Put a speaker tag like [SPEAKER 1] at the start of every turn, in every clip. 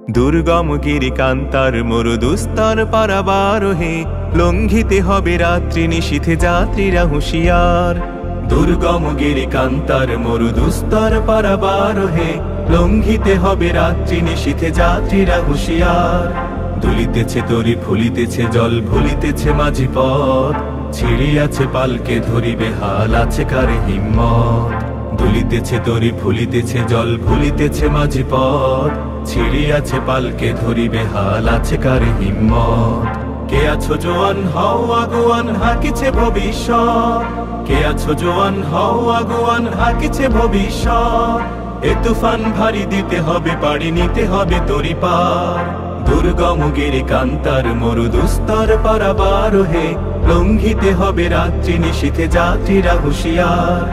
[SPEAKER 1] দুর্গম গিরিকান্তার মরুদুস্তর পারাবারোহে লঙ্ঘিতে হবে রাত্রি নিশীথে যাত্রীরা হুঁশিয়ার। দুর্গম গিরিকান্তার মরুদুস্তর পারাবারোহে লঙ্ঘিতে হবে রাত্রি নিশীথে যাত্রীরা হুঁশিয়ার। দুলিতেছে তরি ফুলিতেছে জল ভুলিতেছে মাঝি পথ, ছিড়িয়াছে পালকে ধরিবে হাল আছে কারে হিম্মত। দুলিতেছে তরি ফুলিতেছে জল ভুলিতেছে মাঝি পথ, ছিড়িয়াছে পালকে ধরিবে হাল আছে কারে হিম্মত। কে আছো জোয়ান হও আগুয়ান হাকিছে ভবিষ্যৎ, কে আছো জোয়ান হও আগুয়ান হাকিছে ভবিষ্যৎ। এ তুফান ভারী দিতে হবে পাড়ি নিতে হবে তরি পার। দুর্গম গিরিকান্তার মরুদুস্তর পারাবারোহে লঙ্ঘিতে হবে রাত্রি নিশীথে যাত্রীরা হুঁশিয়ার।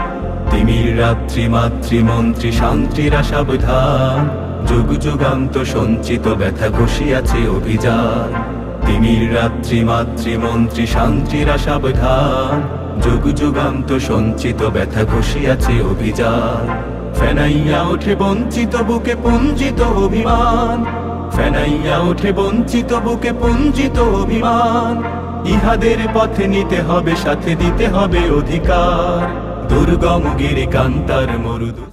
[SPEAKER 1] তিমির রাত্রি মাতৃমন্ত্রী শান্তিরা সাবধান, যুগ যুগান্ত সঞ্চিত ব্যথা ঘষিয়াছে অভিযান। তিমির রাত্রি মাতৃমন্ত্রী শান্তিরা সাবধান, যুগ যুগান্ত সঞ্চিত ব্যথা ঘষিয়াছে অভিযান। ফেনাইয়া ওঠে বঞ্চিত বুকে পুঞ্জিত অভিমান, ফেনাইয়া ওঠে বঞ্চিত বুকে পুঞ্জিত অভিমান। ইহাদের পথে নিতে হবে সাথে দিতে হবে অধিকার। দুর্গম গিরিকান্তার মরুদুস্তর